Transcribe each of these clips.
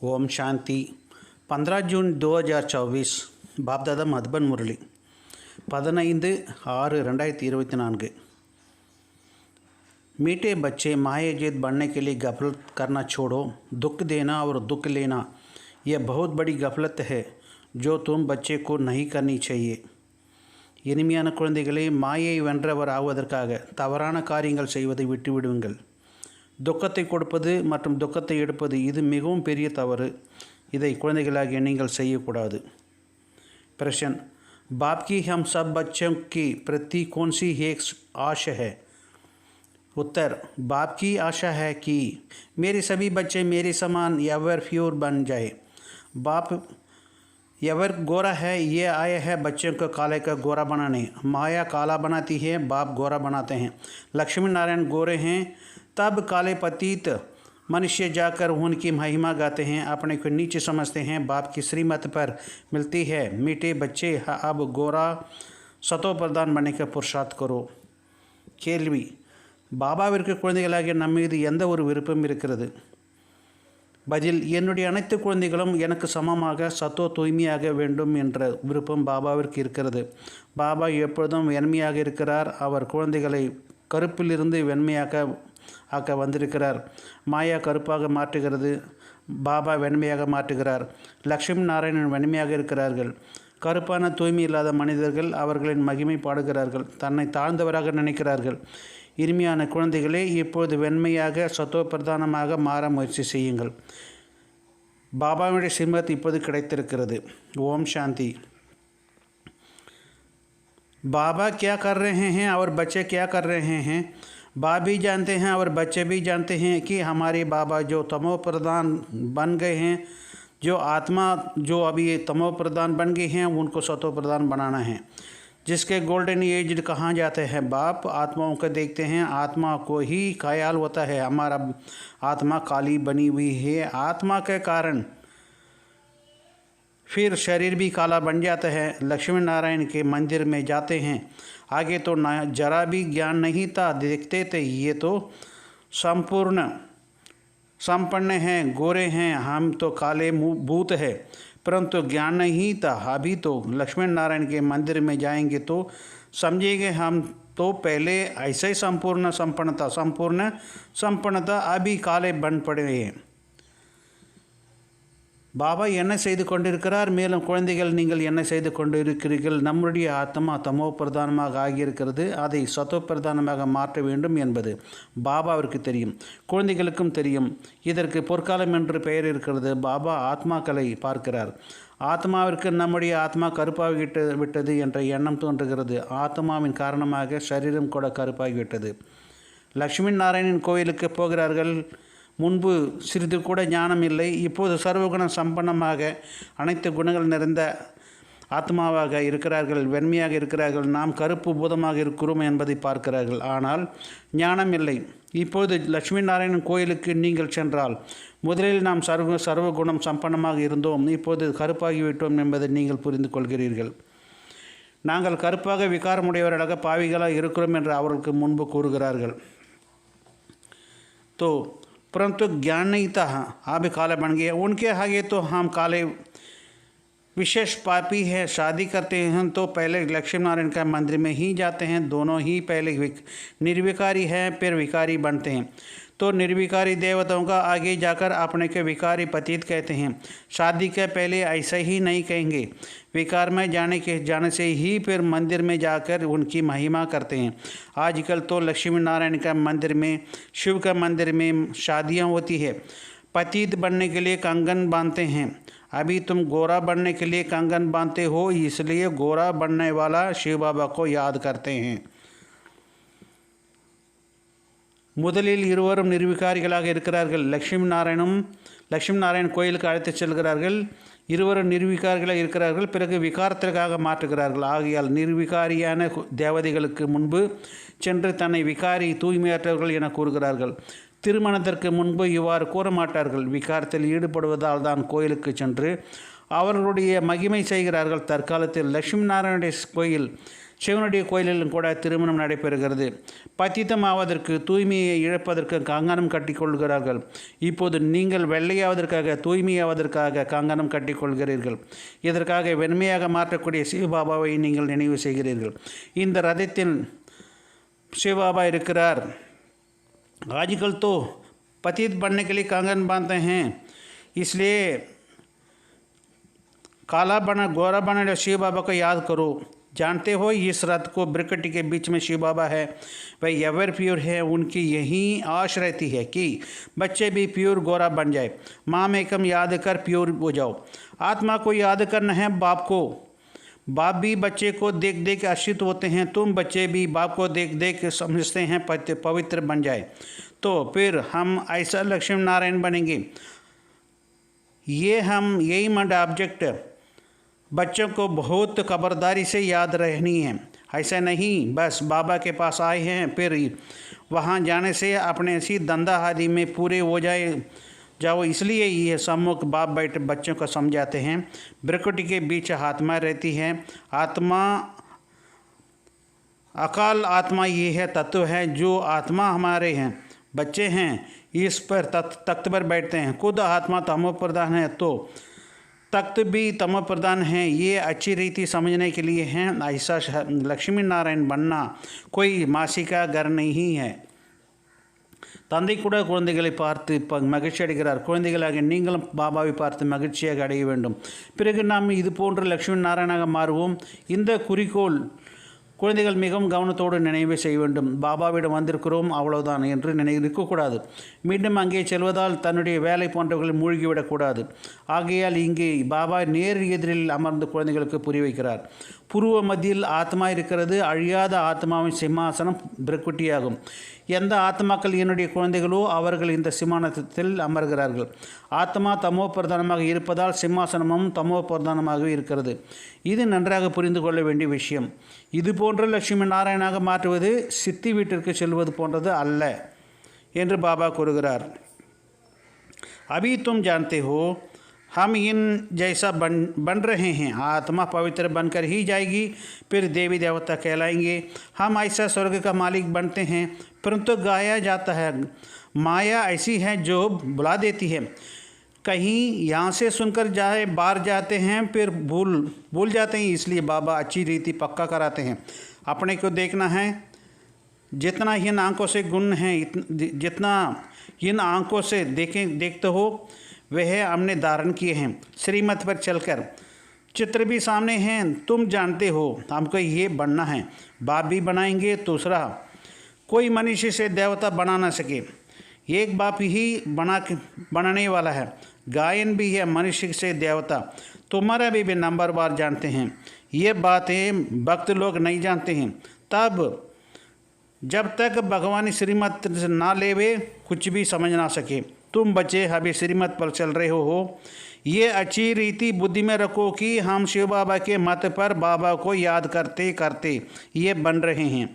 ओम शांति 15 जून 2024 बापदादा मधुबन मुरली 15/6/2024। मीठे बच्चे मायाजीत बनने के लिए गफलत करना छोड़ो। दुख देना और दुख लेना यह बहुत बड़ी गफलत है जो तुम बच्चे को नहीं करनी चाहिए। இனிமையான குழந்தைகளே, மாயை வென்றவர் ஆவதற்காக தவறான காரியங்கள் செய்வதை விட்டுவிடுங்கள். துக்கத்தை கொடுப்பது மற்றும் துக்கத்தை எடுப்பது இது மிகவும் பெரிய தவறு. இதை குழந்தைகளாகிய நீங்கள் செய்யக்கூடாது. प्रश्न, बाप की हम सब बच्चों के प्रति कौन सी एक आशा है? उत्तर, बाप की आशा है कि मेरे सभी बच्चे मेरे समान एवर प्योर बन जाए। बाप एवर गोरा है, ये आया है बच्चों को काले का गोरा बनाने। माया काला बनाती है, बाप गोरा बनाते हैं। लक्ष्मी नारायण गोरे हैं, तब काले पतित मनुष्य जाकर उनकी महिमा गाते हैं, अपने को नीचे समझते हैं। बाप की श्रीमत पर मिलती है। मीठे बच्चे, अब गोरा सतो प्रदान बनने का पुरुषार्थ करो। கேள்வி, பாபாவிற்கு குழந்தைகளாகிய நம்மீது எந்த ஒரு விருப்பம் இருக்கிறது? பதில், என்னுடைய அனைத்து குழந்தைகளும் எனக்கு சமமாக சத்தோ தூய்மையாக வேண்டும் என்ற விருப்பம் பாபாவிற்கு இருக்கிறது. பாபா எப்பொழுதும் வெண்மையாக இருக்கிறார். அவர் குழந்தைகளை கருப்பிலிருந்து வெண்மையாக்க வந்திருக்கிறார். மாயா கருப்பாக மாற்றுகிறது, பாபா வெண்மையாக மாற்றுகிறார். லக்ஷ்மி நாராயணன் வெண்மையாக இருக்கிறார்கள். கருப்பான தூய்மை இல்லாத மனிதர்கள் அவர்களின் மகிமை பாடுகிறார்கள், தன்னை தாழ்ந்தவராக நினைக்கிறார்கள். இனிமையான குழந்தைகளே, இப்போது வெண்மையாக சத்தோ பிரதானமாக மாற முயற்சி செய்யுங்கள். பாபாவுடைய சிம்மத் இப்போது கிடைத்திருக்கிறது. ஓம் சாந்தி. बाबा क्या कर रहे हैं और बच्चे क्या कर रहे हैं? बाप भी जानते हैं और बच्चे भी जानते हैं कि हमारे बाबा जो तमो प्रधान बन गए हैं, जो आत्मा जो अभी तमो प्रधान बन गए हैं, उनको सतो प्रधान बनाना है, जिसके गोल्डन एज कहाँ जाते हैं। बाप आत्माओं को देखते हैं, आत्मा को ही ख्याल होता है हमारा आत्मा काली बनी हुई है। आत्मा के कारण फिर शरीर भी काला बन जाता है। लक्ष्मी नारायण के मंदिर में जाते हैं, आगे तो ना जरा भी ज्ञान नहीं था, देखते थे ये तो संपन्न हैं, गोरे हैं, हम तो काले भूत है, परंतु ज्ञान नहीं था। अभी तो लक्ष्मी नारायण के मंदिर में जाएंगे तो समझेंगे हम तो पहले ऐसे ही संपूर्ण संपन्नता अभी काले बन पड़े हैं। பாபா என்ன செய்து கொண்டிருக்கிறார்? மேலும் குழந்தைகள், நீங்கள் என்ன செய்து கொண்டிருக்கிறீர்கள்? நம்முடைய ஆத்மா தமோ பிரதானமாக ஆகியிருக்கிறது, அதை சத்தோ பிரதானமாக மாற்ற வேண்டும் என்பது பாபாவிற்கு தெரியும், குழந்தைகளுக்கும் தெரியும். இதற்கு பொற்காலம் என்று பெயர் இருக்கிறது. பாபா ஆத்மாக்களை பார்க்கிறார். ஆத்மாவிற்கு நம்முடைய ஆத்மா கருப்பாகி விட்டது என்ற எண்ணம் தோன்றுகிறது. ஆத்மாவின் காரணமாக சரீரம் கூட கருப்பாகிவிட்டது. லக்ஷ்மி நாராயணன் கோயிலுக்கு போகிறார்கள். முன்பு சிறிது கூட ஞானம் இல்லை, இப்போது சர்வகுண சம்பன்னமாக அனைத்து குணங்கள் நிறைந்த ஆத்மாவாக இருக்கிறார்கள், வெண்மையாக இருக்கிறார்கள். நாம் கருப்பு பூதமாக இருக்கிறோம் என்பதை பார்க்கிறார்கள், ஆனால் ஞானம் இல்லை. இப்போது லக்ஷ்மி நாராயணன் கோயிலுக்கு நீங்கள் சென்றால், முதலில் நாம் சர்வகுணம் சம்பன்னமாக இருந்தோம், இப்போது கருப்பாகிவிட்டோம் என்பதை நீங்கள் புரிந்து கொள்கிறீர்கள். நாங்கள் கருப்பாக விகாரமுடையவர்களாக பாவிகளாக இருக்கிறோம் என்று அவர்களுக்கு முன்பு கூறுகிறார்கள். तो परंतु ज्ञान नहीं था, आप काले बन गए। उनके आगे तो हम काले विशेष पापी है। शादी करते हैं तो पहले लक्ष्मी नारायण का मंदिर में ही जाते हैं, दोनों ही पहले निर्विकारी हैं, फिर विकारी बनते हैं। तो निर्विकारी देवताओं का आगे जाकर अपने के विकारी पतित कहते हैं। शादी के पहले ऐसा ही नहीं कहेंगे। विकार में जाने से ही फिर मंदिर में जाकर उनकी महिमा करते हैं। आजकल तो लक्ष्मी नारायण का मंदिर में, शिव का मंदिर में शादियां होती है। पतित बनने के लिए कंगन बांधते हैं। अभी तुम गोरा बनने के लिए कंगन बांधते हो, इसलिए गोरा बनने वाला शिव बाबा को याद करते हैं। முதலில் இருவரும் நிர்விகாரிகளாக இருக்கிறார்கள். லக்ஷ்மி நாராயணன் கோயிலுக்கு அழைத்து செல்கிறார்கள். இருவரும் நிர்விகாரிகளாக இருக்கிறார்கள், பிறகு விகாரத்திற்காக மாற்றுகிறார்கள். ஆகையால் நிர்விகாரியான தேவதைகளுக்கு முன்பு சென்று தன்னை விகாரி தூய்மையற்றவர்கள் என கூறுகிறார்கள். திருமணத்திற்கு முன்பு இவ்வாறு கூற மாட்டார்கள். விகாரத்தில் ஈடுபடுவதால் தான் கோயிலுக்கு சென்று அவர்களுடைய மகிமை செய்கிறார்கள். தற்காலத்தில் லட்சுமி நாராயணனுடைய கோயில், சிவனுடைய கோயிலிலும் கூட திருமணம் நடைபெறுகிறது. பத்தித்தமாவதற்கு, தூய்மையை இழப்பதற்கு கங்கணம் கட்டிக்கொள்கிறார்கள். இப்போது நீங்கள் வெள்ளையாவதற்காக, தூய்மையாவதற்காக கங்கணம் கட்டிக்கொள்கிறீர்கள். இதற்காக வெண்மையாக மாற்றக்கூடிய சிவபாபாவை நீங்கள் நினைவு செய்கிறீர்கள். இந்த ரதத்தில் शिवबाबा இருக்கிறார். आजकल तो पतित बनने के लिए कंगन बांधते हैं, इसलिए काला बना गोरा बना शिव बाबा को याद करो. जानते हो इस रथ को ब्रिकटी के बीच में शिव बाबा है, वह एवर प्योर है. उनकी यही आश रहती है कि बच्चे भी प्योर गोरा बन जाए. माँ में कम याद कर प्योर हो जाओ. आत्मा को याद करना है, बाप को. बाप भी बच्चे को देख देख आश्रित होते हैं. तुम बच्चे भी बाप को देख देख समझते हैं पवित्र बन जाए, तो फिर हम ऐसा लक्ष्मी नारायण बनेंगे. ये हम यही मंड ऑब्जेक्ट बच्चों को बहुत खबरदारी से याद रहनी है. ऐसा नहीं बस बाबा के पास आए हैं फिर वहाँ जाने से अपने सी धंधा आदि में पूरे हो जाओ. इसलिए ये सम्मुख बाप बैठ बच्चों को समझाते हैं. ब्रिकटी के बीच आत्मा रहती है. आत्मा अकाल आत्मा ये है तत्व है जो आत्मा हमारे हैं, बच्चे हैं, इस पर तख्त पर बैठते हैं. खुद आत्मा तमो प्रधान है तो तख्त भी तमो प्रधान है. ये अच्छी रीति समझने के लिए हैं. ऐसा लक्ष्मी नारायण बनना कोई मासी का घर नहीं है. தந்தை கூட குழந்தைகளை பார்த்து மகிழ்ச்சி அடைகிறார். குழந்தைகளாக நீங்களும் பாபாவை பார்த்து மகிழ்ச்சியாக அடைய வேண்டும். பிறகு நாம் இது போன்ற லக்ஷ்மி நாராயணாக மாறுவோம். இந்த குறிக்கோள் குழந்தைகள் மிகவும் கவனத்தோடு நினைவு செய்ய வேண்டும். பாபாவிடம் வந்திருக்கிறோம் அவ்வளவுதான் என்று இருக்கக்கூடாது. மீண்டும் அங்கே செல்வதால் தன்னுடைய வேலை போன்றவர்களை மூழ்கிவிடக்கூடாது. ஆகையால் இங்கே பாபா நேர் எதிரில் அமர்ந்து குழந்தைகளுக்கு புரிய வைக்கிறார். புருவ மத்தியில் ஆத்மா இருக்கிறது. அழியாத ஆத்மாவின் சிம்மாசனம் பிரக்குட்டியாகும். எந்த ஆத்மாக்கள் என்னுடைய குழந்தைகளோ அவர்கள் இந்த சிம்மாசனத்தில் அமர்கிறார்கள். ஆத்மா தமோ பிரதானமாக இருப்பதால் சிம்மாசனமும் தமோ பிரதானமாக இருக்கிறது. இது நன்றாக புரிந்து கொள்ள வேண்டிய விஷயம். இது போன்ற லட்சுமி நாராயணாக மாற்றுவது சித்தி வீட்டிற்கு செல்வது போன்றது அல்ல என்று பாபா கூறுகிறார். अभी तुम जानते हो हम इन जैसा बन रहे हैं. आत्मा पवित्र बनकर ही जाएगी, फिर देवी देवता कहलाएंगे. हम ऐसा स्वर्ग का मालिक बनते हैं. परंतु गाया जाता है माया ऐसी है जो बुला देती है. कहीं यहाँ से सुनकर जाए बाहर जाते हैं फिर भूल जाते हैं. इसलिए बाबा अच्छी रीति पक्का कराते हैं. अपने को देखना है. जितना इन आँखों से गुण है, जितना इन आँखों से देखते हो वह हमने धारण किए हैं. श्रीमत पर चलकर चित्र भी सामने हैं. तुम जानते हो हमको ये बनना है. बाप भी बनाएंगे. दूसरा कोई मनुष्य से देवता बना ना सके. एक बाप ही बनाने वाला है. गायन भी है मनुष्य से देवता. तुम्हारा भी नंबरवार जानते हैं. ये बातें भक्त लोग नहीं जानते हैं. तब जब तक भगवान श्रीमत ना लेवे कुछ भी समझ ना सके. तुम बच्चे अभी श्रीमत पर चल रहे हो. ये अच्छी रीति बुद्धि में रखो कि हम शिव बाबा के मत पर बाबा को याद करते करते ये बन रहे हैं.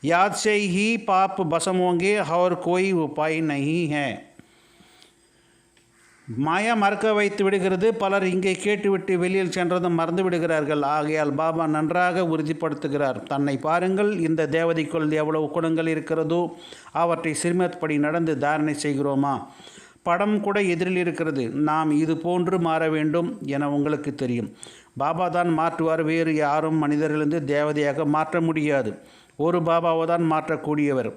याद से ही पाप भस्म होंगे और कोई उपाय नहीं है. மாயா மறக்க வைத்து விடுகிறது. பலர் இங்கே கேட்டுவிட்டு வெளியில் சென்றதும் மறந்து விடுகிறார்கள். ஆகையால் பாபா நன்றாக உறுதிப்படுத்துகிறார். தன்னை பாருங்கள். இந்த தேவதைக்குள் எவ்வளவு குணங்கள் இருக்கிறதோ அவற்றை சிறுமத் படி நடந்து தாரணை செய்கிறோமா? படம் கூட எதிரில் இருக்கிறது. நாம் இது போன்று மாற வேண்டும் என உங்களுக்கு தெரியும். பாபா தான் மாற்றுவார். வேறு யாரும் மனிதரிலிருந்து தேவதையாக மாற்ற முடியாது. ஒரு பாபாவை தான் மாற்றக்கூடியவர்.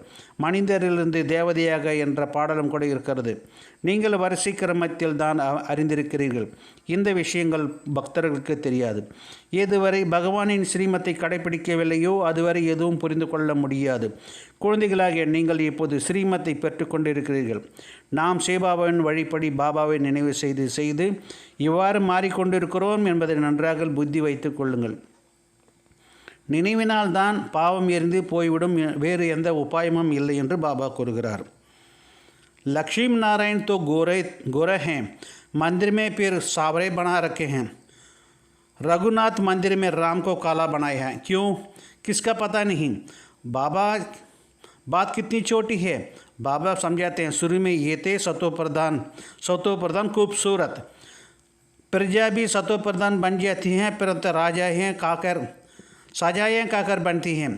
மனிதரிலிருந்து தேவதையாக என்ற பாடலும் கூட இருக்கிறது. நீங்கள் வரிசை கிரமத்தில் தான் அறிந்திருக்கிறீர்கள். இந்த விஷயங்கள் பக்தர்களுக்கு தெரியாது. எதுவரை பகவானின் ஸ்ரீமத்தை கடைபிடிக்கவில்லையோ அதுவரை எதுவும் புரிந்து கொள்ள முடியாது. குழந்தைகளாகிய நீங்கள் இப்போது ஸ்ரீமத்தை பெற்றுக்கொண்டிருக்கிறீர்கள். நாம் சிவபாபாவின் வழிப்படி பாபாவை நினைவு செய்து இவ்வாறு மாறிக்கொண்டிருக்கிறோம் என்பதை நன்றாக புத்தி வைத்துக் கொள்ளுங்கள். நினைவினால் தான் பாவம் எரிந்து போய்விடும். வேறு எந்த உபாயமும் இல்லை என்று பாபா கூறுகிறார். लक्ष्मी नारायण तो गोरे हैं. मंदिर में फिर सावरे बना रखे हैं. रघुनाथ मंदिर में राम को काला बनाया है. क्यों? किसका पता नहीं. बाबा बात कितनी छोटी है. बाबा समझाते हैं शुरू में ये थे सतो प्रधान खूबसूरत. प्रजा भी सतो प्रधान बन जाती हैं, परंतु सजाएँ खाकर बनती हैं।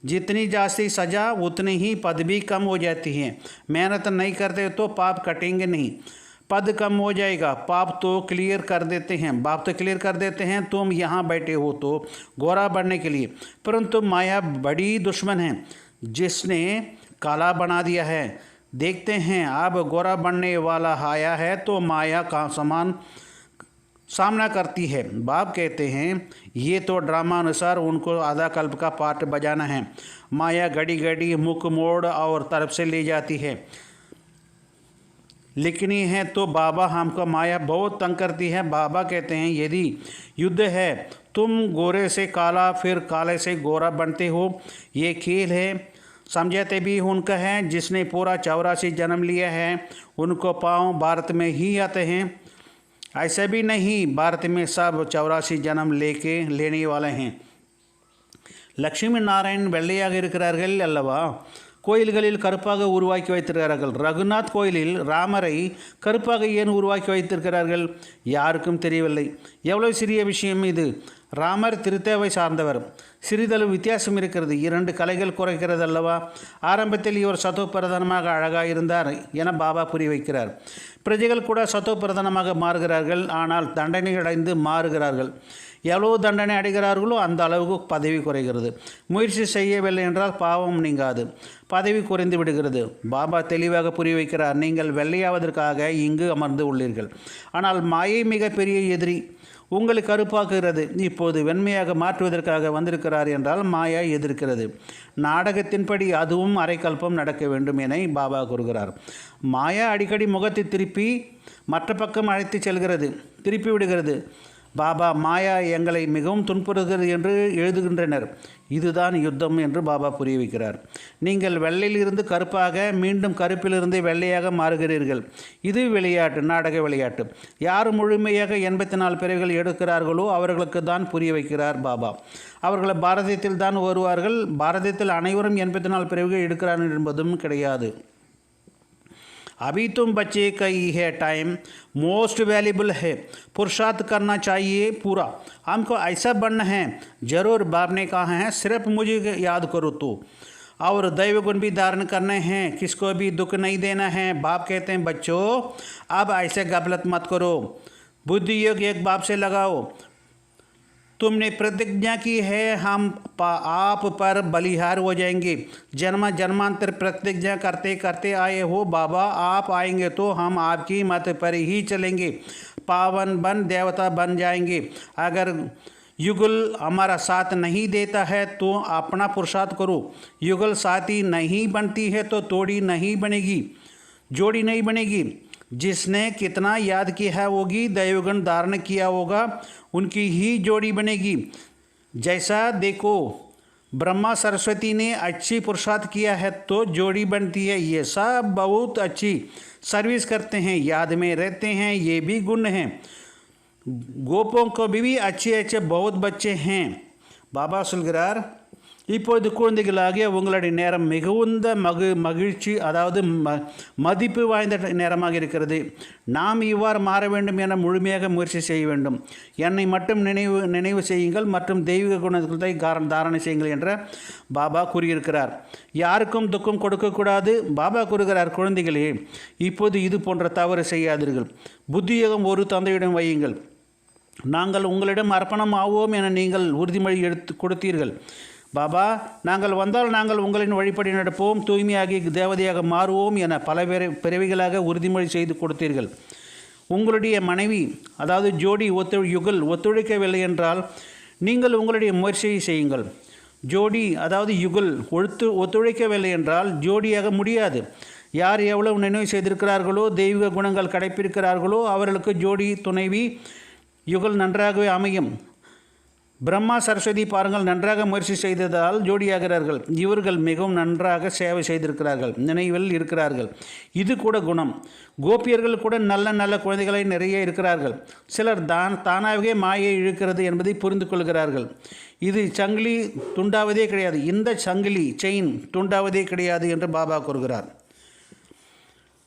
जितनी जास्ती सजा उतनी ही पद भी कम हो जाती हैं। मेहनत नहीं करते तो पाप कटेंगे नहीं, पद कम हो जाएगा। पाप तो क्लियर कर देते हैं, बाप तो क्लियर कर देते हैं। तुम यहाँ बैठे हो तो गोरा बनने के लिए, परंतु माया बड़ी दुश्मन है जिसने काला बना दिया है। देखते हैं अब गोरा बनने वाला आया है तो माया का सामना करती है। बाप कहते हैं ये तो ड्रामा अनुसार उनको आधा कल्प का पाठ बजाना है। माया घड़ी घड़ी मुख मोड़ और तरफ से ले जाती है। लिखनी है तो बाबा हमको माया बहुत तंग करती है। बाबा कहते हैं यदि युद्ध है तुम गोरे से काला फिर काले से गोरा बनते हो, ये खेल है। समझाते भी उनका है जिसने पूरा 84 जन्म लिया है, उनको पाँव भारत में ही आते हैं। ऐसा भी नहीं, भारत में सब 84 जन्म लेने वाले हैं। லட்சுமி நாராயண் வெள்ளையாக இருக்கிறார்கள் அல்லவா? கோயில்களில் கருப்பாக உருவாக்கி வைத்திருக்கிறார்கள். ரகுநாத் கோயிலில் ராமரை கருப்பாக ஏன் உருவாக்கி வைத்திருக்கிறார்கள்? யாருக்கும் தெரியவில்லை. எவ்வளவு சிறிய விஷயம் இது. ராமர் திருத்தேவை சார்ந்தவர். சிறிதளவு வித்தியாசம் இருக்கிறது. 2 கலைகள் குறைக்கிறது அல்லவா? ஆரம்பத்தில் இவர் சத்தோ பிரதானமாக அழகாக இருந்தார் என பாபா புரிய வைக்கிறார். பிரஜைகள் கூட சத்தோ பிரதானமாக மாறுகிறார்கள், ஆனால் தண்டனை அடைந்து மாறுகிறார்கள். எவ்வளோ தண்டனை அடைகிறார்களோ அந்த அளவுக்கு பதவி குறைகிறது. முயற்சி செய்யவில்லை என்றால் பாவம் நீங்காது, பதவி குறைந்து விடுகிறது. பாபா தெளிவாக புரிய வைக்கிறார். நீங்கள் வெள்ளையாவதற்காக இங்கு அமர்ந்து உள்ளீர்கள், ஆனால் மாயை மிகப்பெரிய எதிரி. உங்களை கருப்பாக்குகிறது. இப்போது வெண்மையாக மாற்றுவதற்காக வந்திருக்கிறார் என்றால் மாயா எதிர்க்கிறது. நாடகத்தின்படி அதுவும் அரைக்கல்பம் நடக்க வேண்டும் என பாபா கூறுகிறார். மாயா அடிக்கடி முகத்தை திருப்பி மற்ற பக்கம் அழைத்து செல்கிறது, திருப்பி விடுகிறது. பாபா மாயா எங்களை மிகவும் துன்புறுகிறது என்று எழுதுகின்றனர். இதுதான் யுத்தம் என்று பாபா புரிய வைக்கிறார். நீங்கள் வெள்ளையிலிருந்து கருப்பாக மீண்டும் கருப்பிலிருந்து வெள்ளையாக மாறுகிறீர்கள். இது விளையாட்டு, நாடக விளையாட்டு. யார் முழுமையாக 84 பிறவிகள் எடுக்கிறார்களோ அவர்களுக்கு தான் புரிய வைக்கிறார் பாபா. அவர்கள் பாரதத்தில் தான் வருவார்கள். பாரதத்தில் அனைவரும் 84 பிறவிகள் எடுக்கிறார்கள் என்பதும் கிடையாது. अभी तुम बच्चे का ही है, टाइम मोस्ट वैल्यूबल है, पुरुषार्थ करना चाहिए पूरा। हमको ऐसा बनना है, ज़रूर बाप ने कहा है सिर्फ मुझे याद करो तो। और दैव गुण भी धारण करने हैं, किसको भी दुख नहीं देना है। बाप कहते हैं बच्चों अब ऐसे गफलत मत करो, बुद्धि योग एक बाप से लगाओ। तुमने प्रतिज्ञा की है हम आप पर बलिहार हो जाएंगे। जन्मांतर प्रतिज्ञा करते करते आए हो बाबा, आप आएंगे तो हम आपकी मत पर ही चलेंगे, पावन बन देवता बन जाएंगे। अगर युगल हमारा साथ नहीं देता है तो अपना पुरुषार्थ करो। युगल साथी नहीं बनती है तो जोड़ी नहीं बनेगी। जिसने कितना याद किया होगी, दैवगुण धारण किया होगा, उनकी ही जोड़ी बनेगी। जैसा देखो ब्रह्मा सरस्वती ने अच्छी पुरुषार्थ किया है तो जोड़ी बनती है। ये सब बहुत अच्छी सर्विस करते हैं, याद में रहते हैं, ये भी गुण हैं। गोपों को भी अच्छे बहुत बच्चे हैं. பாபா சொல்கிறார், இப்பொழுது குழந்தைகளாகிய உங்களுடைய நேரம் மிகுந்த மகிழ்ச்சி, அதாவது மதிப்பு வாய்ந்த நேரமாக இருக்கிறது. நாம் இவ்வாறு மாற வேண்டும் என முழுமையாக முயற்சி செய்ய வேண்டும். என்னை மட்டும் நினைவு செய்யுங்கள் மற்றும் தெய்வீக குணத்தை தாரணை செய்யுங்கள் என்ற பாபா கூறியிருக்கிறார். யாருக்கும் துக்கம் கொடுக்கக்கூடாது. பாபா கூறுகிறார், குழந்தைகளே இப்போது இது போன்ற தவறு செய்யாதீர்கள். புத்தியோகம் ஒரு தந்தையிடம் வையுங்கள். நாங்கள் உங்களிடம் அர்ப்பணம் ஆவோம் என நீங்கள் உறுதிமொழி கொடுத்தீர்கள். பாபா, நாங்கள் வந்தால் நாங்கள் உங்களின் வழிபடி நடப்போம், தூய்மையாகி தேவதையாக மாறுவோம் என பல பிறவிகளாக உறுதிமொழி செய்து கொடுத்தீர்கள். உங்களுடைய மனைவி அதாவது ஜோடி ஒத்துழைக்கவில்லை என்றால் நீங்கள் உங்களுடைய முயற்சியை செய்யுங்கள். ஜோடி அதாவது யுகல் ஒத்துழைக்கவில்லை என்றால் ஜோடியாக முடியாது. யார் எவ்வளவு நினைவு செய்திருக்கிறார்களோ, தெய்வீக குணங்கள் கடைப்பிடிக்கிறார்களோ அவர்களுக்கு ஜோடி துணைவி யுகல் நன்றாகவே அமையும். பிரம்மா சரஸ்வதி பாருங்கள், நன்றாக முயற்சி செய்ததால் ஜோடியாகிறார்கள். இவர்கள் மிகவும் நன்றாக சேவை செய்திருக்கிறார்கள், நினைவில் இருக்கிறார்கள். இது கூட குணம். கோபியர்கள் கூட நல்ல குழந்தைகளை நிறைய இருக்கிறார்கள். சிலர் தானாகவே மாயை இழுக்கிறது என்பதை புரிந்து கொள்கிறார்கள். இது சங்கிலி துண்டாவதே கிடையாது, இந்த சங்கிலி செயின் துண்டாவதே கிடையாது என்று பாபா கூறுகிறார்.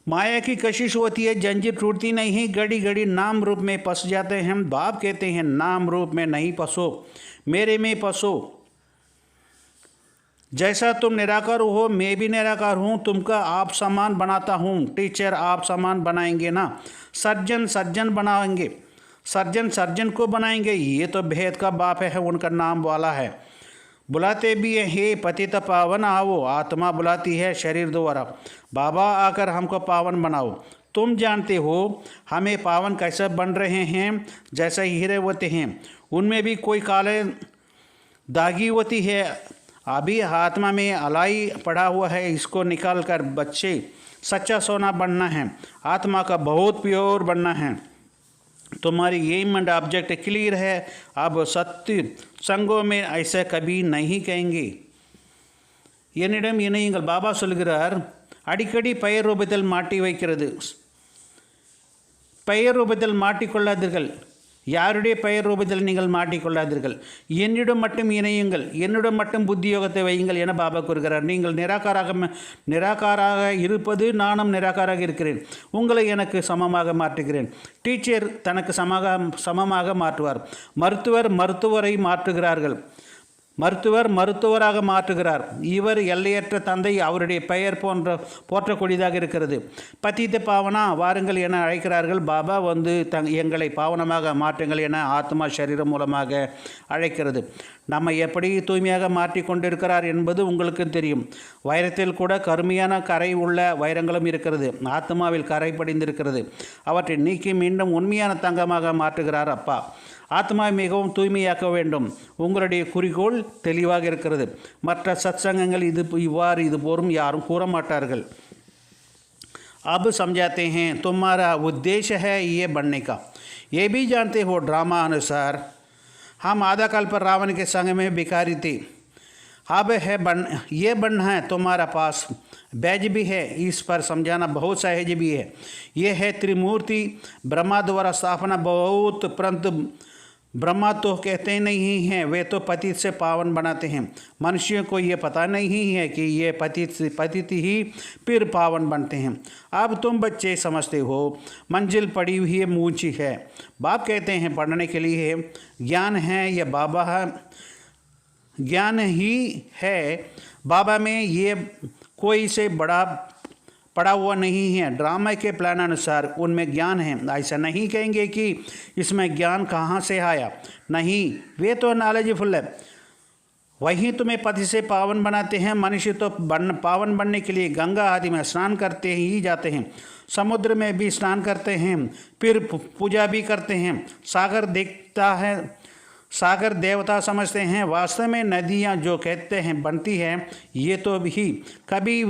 माया की कशिश होती है, जंजीर टूटती नहीं, घड़ी घड़ी नाम रूप में फंस जाते हैं। बाप कहते हैं नाम रूप में नहीं फंसो, मेरे में फंसो। जैसा तुम निराकार हो मैं भी निराकार हूँ, तुमका आप समान बनाता हूँ। टीचर आप समान बनाएंगे ना, सर्जन सर्जन बनाएंगे, सर्जन सर्जन को बनाएंगे। ये तो भेद का बाप है, उनका नाम वाला है। बुलाते भी हैं, हे पतित पावन आओ। आत्मा बुलाती है शरीर द्वारा, बाबा आकर हमको पावन बनाओ। तुम जानते हो हमें पावन कैसे बन रहे हैं। जैसे हीरे होते हैं उनमें भी कोई काले दागी होती है। अभी आत्मा में अलाई पड़ा हुआ है, इसको निकाल कर बच्चे सच्चा सोना बनना है, आत्मा का बहुत प्योर बनना है। तुम्हारी एम एंड ऑब्जेक्ट क्लियर है। अब सत्य संगों में ऐसा कभी नहीं कहेंगे। என்னிடம் இணையுங்கள். பாபா சொல்கிறார், அடிக்கடி பெயர் ரூபத்தில் மாட்டி வைக்கிறது. பெயர் ரூபத்தில் மாட்டிக்கொள்ளாதீர்கள். யாருடைய பெயர் ரூபத்தில் நீங்கள் மாட்டிக்கொள்ளாதீர்கள். என்னிடம் மட்டும் இணையுங்கள், என்னிடம் மட்டும் புத்தியோகத்தை வையுங்கள் என பாபா கூறுகிறார். நீங்கள் நிராகாராக இருப்பது, நானும் நிராகாராக இருக்கிறேன். உங்களை எனக்கு சமமாக மாற்றுகிறேன். டீச்சர் தனக்கு சமமாக மாற்றுவார். மருத்துவர் மருத்துவரை மாற்றுகிறார்கள். மருத்துவர் மருத்துவராக மாற்றுகிறார். இவர் எல்லையற்ற தந்தை, அவருடைய பெயர் போற்றக்கூடியதாக இருக்கிறது. பத்தித்த பாவனா வாருங்கள் என அழைக்கிறார்கள். பாபா வந்து எங்களை பாவனமாக மாற்றுங்கள் என ஆத்மா சரீரம் மூலமாக அழைக்கிறது. நம்ம எப்படி தூய்மையாக மாற்றி கொண்டிருக்கிறார் என்பது உங்களுக்கு தெரியும். வைரத்தில் கூட கருமையான கரை உள்ள வைரங்களும் இருக்கிறது. ஆத்மாவில் கரை படிந்திருக்கிறது. அவற்றை நீக்கி மீண்டும் உண்மையான தங்கமாக மாற்றுகிறார் அப்பா. ஆத்மா மிகவும் தூய்மையாக்க வேண்டும். உங்களுடைய குறிக்கோள் தெளிவாக இருக்கிறது. மற்ற சத்சங்கங்கள் இது போரும் யாரும் கூற மாட்டார்கள். अब समझाते हैं तुम्हारा उद्देश्य है ये बनने का। ये भी जानते हो ड्रामा अनुसार हम आधा काल पर रावण के संग में भिखारी थे। अब है ये बनना है तुम्हारा पास बैज भी है। इस पर समझाना बहुत सहज भी है। ये है त्रिमूर्ति ब्रह्मा द्वारा स्थापना बहुत, परंतु ब्रह्मा तो कहते नहीं हैं, वे तो पतित से पावन बनाते हैं। मनुष्यों को ये पता नहीं है कि ये पतित ही फिर पावन बनते हैं। अब तुम बच्चे समझते हो मंजिल पड़ी हुई है, ऊंची है। बाप कहते हैं पढ़ने के लिए ज्ञान है, यह बाबा ज्ञान ही है। बाबा में ये कोई से बड़ा पड़ा हुआ नहीं है। ड्रामा के प्लान अनुसार उनमें ज्ञान है। ऐसा नहीं कहेंगे कि इसमें ज्ञान कहाँ से आया, नहीं, वे तो नॉलेजफुल है, वही तुम्हें पति से पावन बनाते हैं। मनुष्य तो पावन बनने के लिए गंगा आदि में स्नान करते ही जाते हैं, समुद्र में भी स्नान करते हैं, फिर पूजा भी करते हैं। सागर देखता है, सागर देवता समझते हैं। वास्तव में नदियाँ जो कहते हैं बनती हैं, ये तो भी कभी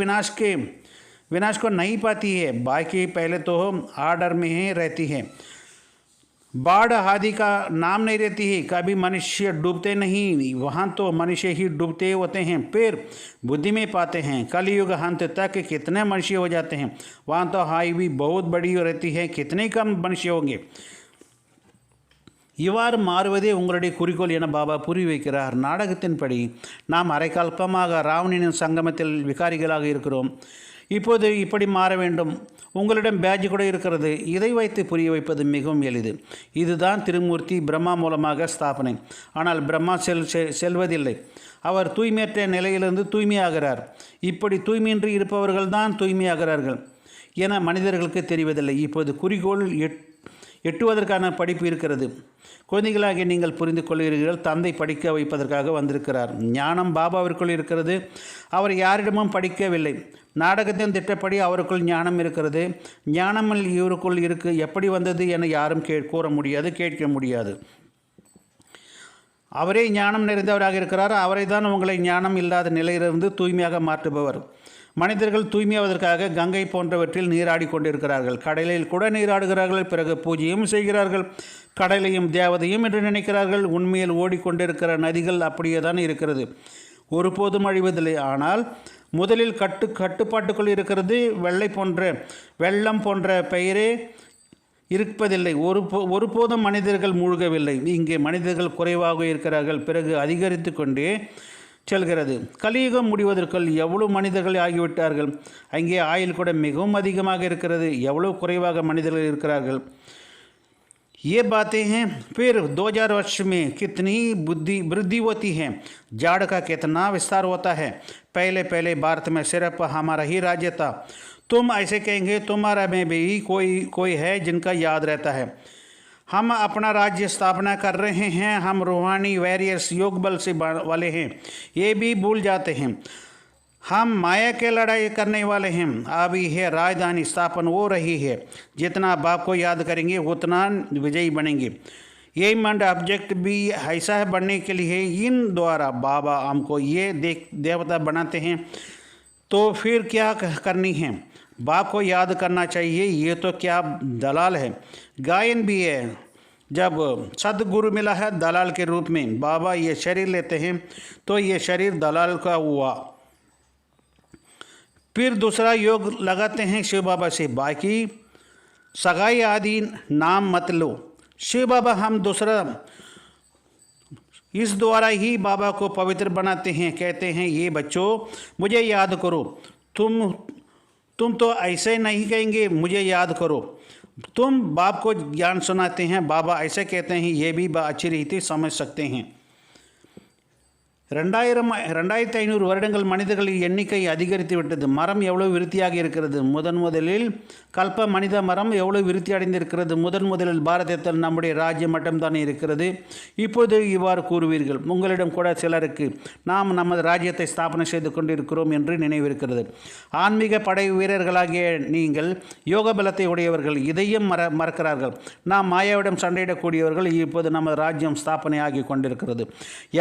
विनाश को नहीं पाती है। बाकी पहले तो आर्डर में ही रहती है, बाढ़ आदि का नाम नहीं रहती है। कभी मनुष्य डूबते नहीं, वहाँ तो मनुष्य ही डूबते होते हैं, फिर बुद्धि में पाते हैं। कलयुग अंत तक कितने मनुष्य हो जाते हैं, वहाँ तो हाईवे बहुत बड़ी रहती है, कितने कम मनुष्य होंगे। இவ்வாறு மாறுவதே உங்களுடைய குறிக்கோள் என பாபா புரி வைக்கிறார். நாடகத்தின்படி நாம் அரைக்கல்பமாக ராவணனின் சங்கமத்தில் விகாரிகளாக இருக்கிறோம். இப்போது இப்படி மாற வேண்டும். உங்களிடம் பேட்ஜ் கூட இருக்கிறது. இதை வைத்து புரிய வைப்பது மிகவும் எளிது. இதுதான் திருமூர்த்தி பிரம்மா மூலமாக ஸ்தாபனை. ஆனால் பிரம்மா செல்வதில்லை, அவர் தூய்மையற்ற நிலையிலிருந்து தூய்மையாகிறார். இப்படி தூய்மையின்றி இருப்பவர்கள் தான் தூய்மையாகிறார்கள் என மனிதர்களுக்கு தெரிவதில்லை. இப்போது குறிக்கோள் எட்டுவதற்கான படிப்பு இருக்கிறது. குழந்தைகளாக நீங்கள் புரிந்து கொள்கிறீர்கள். தந்தை படிக்க வைப்பதற்காக வந்திருக்கிறார். ஞானம் பாபாவிற்குள் இருக்கிறது, அவர் யாரிடமும் படிக்கவில்லை. நாடகத்தின் திட்டப்படி அவருக்குள் ஞானம் இருக்கிறது. ஞானமில் இவருக்குள் எப்படி வந்தது என யாரும் கூற முடியாது, கேட்க முடியாது. அவரே ஞானம் நிறைந்தவராக இருக்கிறார். அவரை தான் உங்களை ஞானம் இல்லாத நிலையிலிருந்து தூய்மையாக மாற்றுபவர். மனிதர்கள் தூய்மையாவதற்காக கங்கை போன்றவற்றில் நீராடி கொண்டிருக்கிறார்கள். கடலில் கூட நீராடுகிறார்கள். பிறகு பூஜையும் செய்கிறார்கள். கடலையும் தேவதையும் என்று நினைக்கிறார்கள். உண்மையில் ஓடிக்கொண்டிருக்கிற நதிகள் அப்படியே தான் இருக்கிறது, ஒருபோதும் அழிவதில்லை. ஆனால் முதலில் கட்டுப்பாட்டுக்குள் இருக்கிறது. வெள்ளம் போன்ற பெயரே இருப்பதில்லை. ஒருபோதும் மனிதர்கள் மூழ்கவில்லை. இங்கே மனிதர்கள் குறைவாக இருக்கிறார்கள். பிறகு அதிகரித்து கொண்டே செல்கிறது. கலியுகம் முடிவதற்குள் எவ்வளவு மனிதர்கள் ஆகிவிட்டார்கள். அங்கே ஆயுள் கூட மிகவும் அதிகமாக இருக்கிறது. எவ்வளவு குறைவாக மனிதர்கள் இருக்கிறார்கள். ये बातें हैं. फिर 2000 वर्ष में कितनी वृद्धि होती है. जाड़ का कितना विस्तार होता है. पहले पहले भारत में सिर्फ हमारा ही राज्य था. तुम ऐसे कहेंगे तुम्हारा में भी कोई है जिनका याद रहता है. हम अपना राज्य स्थापना कर रहे हैं. हम रूहानी वॉरियर्स योग बल से वाले हैं. ये भी भूल जाते हैं. हम माया के लड़ाई करने वाले हैं. अब यह राजधानी स्थापन हो रही है. जितना बाप को याद करेंगे उतना विजयी बनेंगे. यही मंड ऑब्जेक्ट भी ऐसा है बनने के लिए इन द्वारा बाबा हमको ये देवता बनाते हैं. तो फिर क्या करनी है. बाप को याद करना चाहिए. ये तो क्या दलाल है. गायन भी है. जब सदगुरु मिला है दलाल के रूप में बाबा ये शरीर लेते हैं तो ये शरीर दलाल का हुआ. फिर दूसरा योग लगाते हैं शिव बाबा से. बाकी सगाई आदि नाम मत लो. शिव बाबा हम दूसरा इस द्वारा ही बाबा को पवित्र बनाते हैं. कहते हैं ये बच्चों मुझे याद करो. तुम तो ऐसे नहीं कहेंगे मुझे याद करो. तुम बाप को ज्ञान सुनाते हैं. बाबा ऐसे कहते हैं. ये भी अच्छी रीति समझ सकते हैं. 2500 வருடங்கள் மனிதர்களின் எண்ணிக்கை அதிகரித்து விட்டது. மரம் எவ்வளவு விருத்தியாக இருக்கிறது. முதலில் கல்ப மனித மரம் எவ்வளவு விருத்தி அடைந்திருக்கிறது. முதலில் பாரதத்தில் நம்முடைய ராஜ்யம் மட்டும்தான் இருக்கிறது. இப்போது இவ்வாறு கூறுவீர்கள். உங்களிடம் கூட சிலருக்கு நாம் நமது ராஜ்யத்தை ஸ்தாபனை செய்து கொண்டிருக்கிறோம் என்று நினைவிருக்கிறது. ஆன்மீக படை வீரர்களாகிய நீங்கள் யோக பலத்தை உடையவர்கள். இதையும் மறக்கிறார்கள். நாம் மாயாவிடம் சண்டையிடக்கூடியவர்கள். இப்போது நமது ராஜ்யம் ஸ்தாபனை ஆகி கொண்டிருக்கிறது.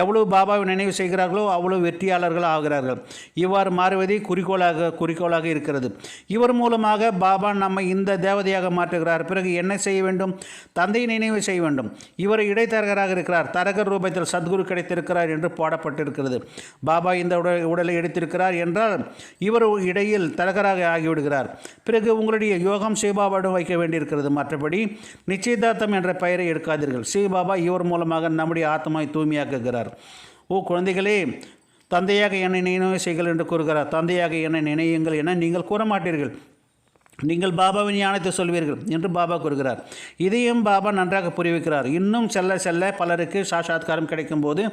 எவ்வளவு பாபாவை நினைவு செய்கிறார்களோ அவ்வளவு வெற்றியாளர்கள் ஆகிறார்கள். இவ்வாறு மாறுவதே குறிக்கோளாக இருக்கிறது. இவர் மூலமாக பாபா நம்மை இந்த தேவதையாக மாற்றுகிறார். பிறகு என்ன செய்ய வேண்டும். தந்தையை நினைவு செய்ய வேண்டும். இவர் இடைத்தரகராக இருக்கிறார். தரகர் ரூபத்தில் சத்குரு கிடைத்திருக்கிறார் என்று பாடப்பட்டிருக்கிறது. பாபா இந்த உடலை எடுத்திருக்கிறார் என்றால் இவர் இடையில் தரகராக ஆகிவிடுகிறார். பிறகு உங்களுடைய யோகம் சிவபாபாவிடம் வைக்க வேண்டியிருக்கிறது. மற்றபடி நிச்சயதார்த்தம் என்ற பெயரை எடுக்காதீர்கள். சிவபாபா இவர் மூலமாக நம்முடைய ஆத்மாவை தூய்மையாக்குகிறார். ஓ குழந்தைகளே, தந்தையாக என்னை நினைவு செய்கள் என்று கூறுகிறார். தந்தையாக என்னை நினையுங்கள் என நீங்கள் கூற மாட்டீர்கள். நீங்கள் பாபாவின் ஞானத்தை சொல்வீர்கள் என்று பாபா கூறுகிறார். இதையும் பாபா நன்றாக புரிவிக்கிறார். இன்னும் செல்ல பலருக்கு சாட்சாத்காரம் கிடைக்கும் போது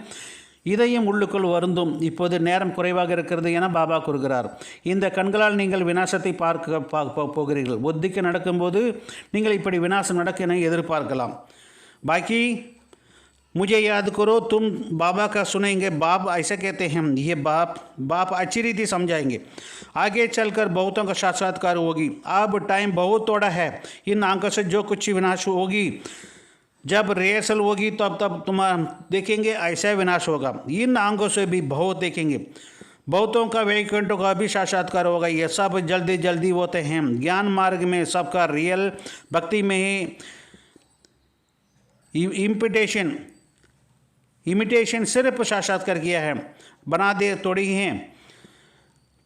இதையும் உள்ளுக்குள் வருந்தும். இப்போது நேரம் குறைவாக இருக்கிறது என பாபா கூறுகிறார். இந்த கண்களால் நீங்கள் விநாசத்தை பார்க்க போகிறீர்கள். புத்திக்கு நடக்கும்போது நீங்கள் இப்படி விநாசம் நடக்க என எதிர்பார்க்கலாம். பாக்கி मुझे याद करो. तुम बाबा का सुनेंगे. बाप ऐसा कहते हैं. ये बाप अच्छी रीति समझाएंगे. आगे चलकर बहुतों का साक्षात्कार होगी. अब टाइम बहुत थोड़ा है. इन आंखों से जो कुछ विनाश होगी जब रिहर्सल होगी तब तुम देखेंगे ऐसा विनाश होगा. इन आंखों से भी बहुत देखेंगे. बहुतों का वैकुंठों का भी साक्षात्कार होगा. ये सब जल्दी होते हैं. ज्ञान मार्ग में सबका रियल भक्ति में ही इमिटेशन सिर्फ साक्षात्कार किया है. बना दे तोड़ी हैं.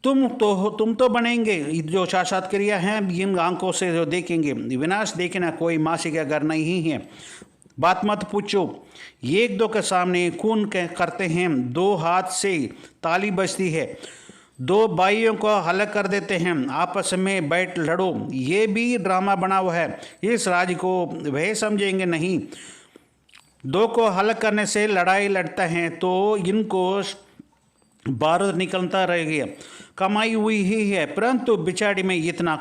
तुम तो बनेंगे जो साक्षात्कारिया हैं. इन आंखों से जो देखेंगे. विनाश देखना कोई मासी का घर नहीं है. बात मत पूछो. एक दो के सामने खून करते हैं. 2 हाथ से ताली बजती है. 2 भाइयों को अलग कर देते हैं. आपस में बैठ लड़ो. ये भी ड्रामा बना हुआ है. इस राज को वह समझेंगे नहीं. 2 को हल करने से लड़ाई लड़ता है तो इनको बारूद निकलता रहेगा. कमाई हुई ही है परंतु बिचाड़ी में इतना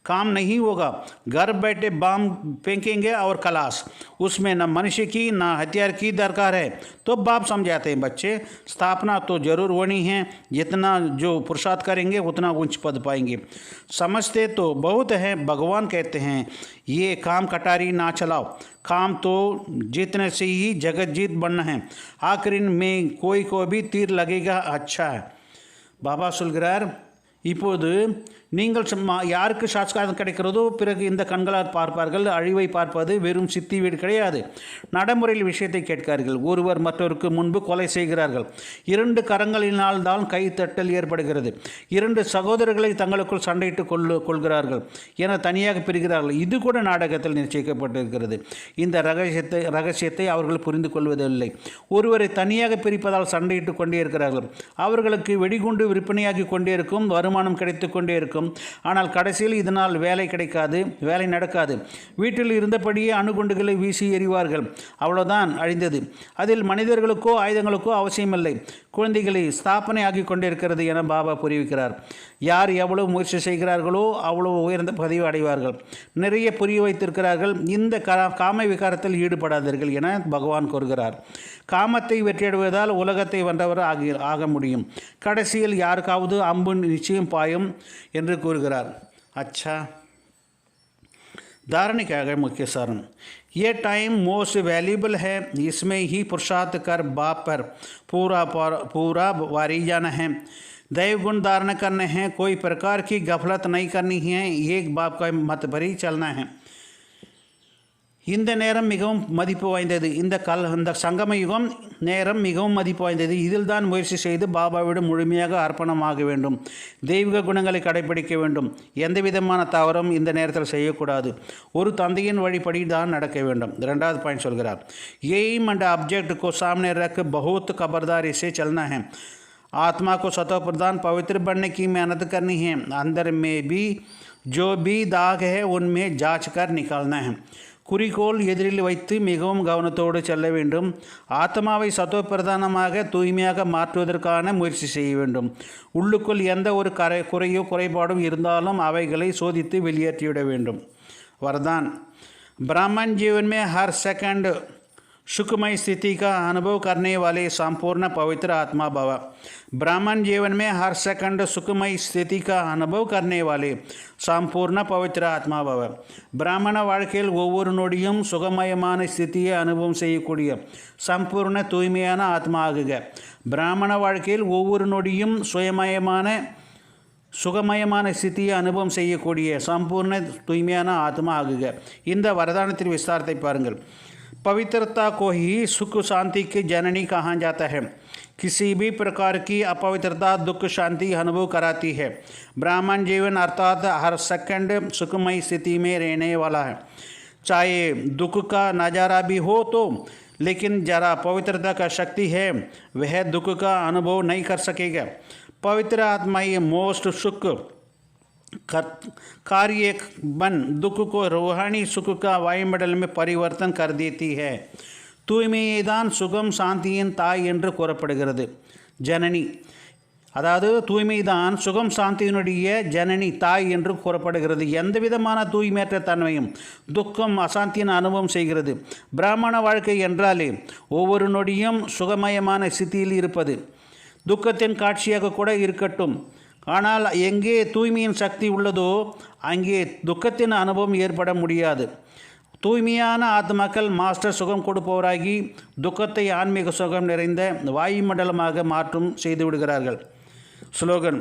काम नहीं होगा. घर बैठे बम फेंकेंगे और खलास. उसमें न मनुष्य की न हथियार की दरकार है. तो बाप समझाते हैं बच्चे स्थापना तो जरूर होनी है. जितना जो पुरुषार्थ करेंगे उतना उच्च पद पाएंगे. समझते तो बहुत है. भगवान कहते हैं ये काम कटारी ना चलाओ. काम तो जीतने से ही जगत जीत बनना है. आखिर में कोई को भी तीर लगेगा. अच्छा है. பாபா சொல்கிறார், இப்போது நீங்கள் யாருக்கு சாட்சியாகம் கிடைக்கிறதோ பிறகு இந்த கண்களால் பார்ப்பார்கள். அழிவை பார்ப்பது வெறும் சித்தி வீடு கிடையாது. நடைமுறையில் விஷயத்தை கேட்கிறார்கள். ஒருவர் மற்றவருக்கு முன்பு கொலை செய்கிறார்கள். 2 கரங்களினால் தான் கைத்தட்டல் ஏற்படுகிறது. 2 சகோதரர்களை தங்களுக்குள் சண்டையிட்டு கொள்கிறார்கள் என தனியாக பிரிகிறார்கள். இது கூட நாடகத்தில் நிச்சயிக்கப்பட்டிருக்கிறது. இந்த ரகசியத்தை அவர்கள் புரிந்து கொள்வதில்லை. ஒருவரை தனியாக பிரிப்பதால் சண்டையிட்டு கொண்டே இருக்கிறார்கள். அவர்களுக்கு வெடிகுண்டு விற்பனையாகி கொண்டே இருக்கும், வருமானம் கிடைத்து கொண்டே இருக்கும். ஆனால் கடைசியில் இதனால் வேலை கிடைக்காது, வேலை நடக்காது. வீட்டில் இருந்தபடியே அணுகுண்டுகளை வீசி எறிவார்கள். அவ்வளவுதான், அழிந்தது. அதில் மனிதர்களுக்கோ ஆயுதங்களுக்கோ அவசியமில்லை. குழந்தைகளை ஸ்தாபனை ஆகி கொண்டிருக்கிறது என பாபா புரிவிக்கிறார். யார் எவ்வளவு முயற்சி செய்கிறார்களோ அவ்வளவு உயர்ந்த பதிவு அடைவார்கள். நிறைய புரிய வைத்திருக்கிறார்கள். இந்த காம விகாரத்தில் ஈடுபடாதீர்கள் என பகவான் கூறுகிறார். காமத்தை வெற்றியடைவதால் உலகத்தை வென்றவர் ஆக முடியும். கடைசியில் யாருக்காவது அம்பு நிச்சயம் பாயும் என்று கூறுகிறார். अच्छा, धारणा क्या है मुख्य सारण। ये टाइम मोस्ट वैल्यूबल है। इसमें ही पुरुषार्थ कर बाप पर पूरा वारी जाना है। दैव गुण धारण करने हैं। कोई प्रकार की गफलत नहीं करनी है। एक बाप का मत पर ही चलना है। இந்த நேரம் மிகவும் மதிப்பு வாய்ந்தது. இந்த சங்கம யுகம் நேரம் மிகவும் மதிப்பு வாய்ந்தது. இதில் தான் முயற்சி செய்து பாபாவிடம் முழுமையாக அர்ப்பணமாக வேண்டும். தெய்வீக குணங்களை கடைபிடிக்க வேண்டும். எந்த விதமான தவறும் இந்த நேரத்தில் செய்யக்கூடாது. ஒரு தந்தையின் வழிபடி தான் நடக்க வேண்டும். 2வது பாயிண்ட் சொல்கிறார். एम एंड ऑब्जेक्ट को सामने रख बहुत खबरदारी से चलना है। आत्मा को सतह प्रदान पवित्र बनने की मेहनत करनी है। अंदर में भी जो भी दाग है उनमें जांच कर निकालना है। குறிக்கோள் எதிரில் வைத்து மிகவும் கவனத்தோடு செல்ல வேண்டும். ஆத்மாவை சத்தோ பிரதானமாக தூய்மையாக மாற்றுவதற்கான முயற்சி செய்ய வேண்டும். உள்ளுக்குள் எந்த ஒரு குறையோ குறைபாடும் இருந்தாலும் அவைகளை சோதித்து வெளியேற்றிவிட வேண்டும். वरदान। ब्राह्मण जीवन में हर सेकंड सुखमय स्थिति का अनुभव करने वाले संपूर्ण पवित्र आत्मा भव। ब्राह्मण जीवन में हर सेकंड सुखमय स्थिति का अनुभव करने वाले संपूर्ण पवित्र आत्मा भव। பிராமண வாழ்க்கையில் ஒவ்வொரு நொடியும் சுகமயமான ஸ்திதியை அனுபவம் செய்யக்கூடிய சம்பூர்ண தூய்மையான ஆத்மா ஆகுக. பிராமண வாழ்க்கையில் ஒவ்வொரு நொடியும் சுகமயமான ஸ்திதியை அனுபவம் செய்யக்கூடிய சம்பூர்ண தூய்மையான ஆத்மா ஆகுக. இந்த வரதானத்தின் விஸ்தாரத்தை பாருங்கள். पवित्रता को ही सुख शांति की जननी कहा जाता है। किसी भी प्रकार की अपवित्रता दुख शांति अनुभव कराती है। ब्राह्मण जीवन अर्थात हर सेकंड सुखमय स्थिति में रहने वाला है। चाहे दुख का नज़ारा भी हो तो, लेकिन जरा पवित्रता का शक्ति है वह दुख का अनुभव नहीं कर सकेगा। पवित्र आत्मा ये मोस्ट सुख कार्य बन दुख को रूहानी सुख का वायुमंडल में परिवर्तन कर देती है। தூய்மையைதான் சுகம் சாந்தியின் தாய் என்று கூறப்படுகிறது. ஜனனி, அதாவது தூய்மைதான் சுகம் சாந்தியினுடைய ஜனனி தாய் என்று கூறப்படுகிறது. எந்த விதமான தூய்மையற்ற தன்மையும் துக்கம் அசாந்தியின் அனுபவம் செய்கிறது. பிராமண வாழ்க்கை என்றாலே ஒவ்வொரு நொடியும் சுகமயமான ஸ்திதியில் இருப்பது. துக்கத்தின் காட்சியாக கூட இருக்கட்டும், ஆனால் எங்கே தூய்மையின் சக்தி உள்ளதோ அங்கே துக்கத்தின் அனுபவம் ஏற்பட முடியாது. தூய்மையான ஆத்மாக்கள் மாஸ்டர் சுகம் கொடுப்பவராகி துக்கத்தை ஆன்மீக சுகம் நிறைந்த வாயுமண்டலமாக மாற்றும் செய்து விடுகிறார்கள். ஸ்லோகன்।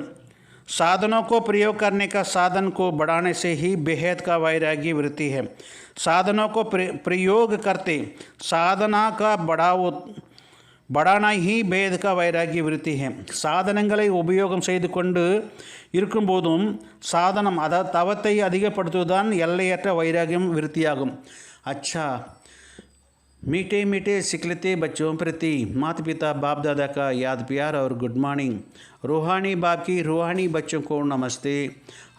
साधनों को प्रयोग करने का साधन को बढ़ाने से ही बेहद का वैराग्य वृत्ति है। साधनों को प्रयोग करते साधना का बढ़ाना ही भेद का वैराग्य वृत्ति है। சாதனங்களை உபயோகம் செய்து கொண்டு இருக்கும்போதும் சாதனம் அதாவது தவத்தை அதிகப்படுத்துவதுதான் எல்லையற்ற வைராகியம் விருத்தியாகும். अच्छा, मीठे मीठे सिखलते बच्चों प्रति माता पिता बाप दादा का याद प्यार और गुड मॉर्निंग। रूहानी बाप की रूहानी बच्चों को नमस्ते।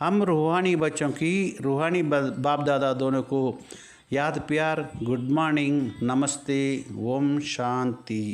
हम रूहानी बच्चों की रूहानी बाप दादा दोनों को याद प्यार, गुड मॉर्निंग, नमस्ते, ओम शांति।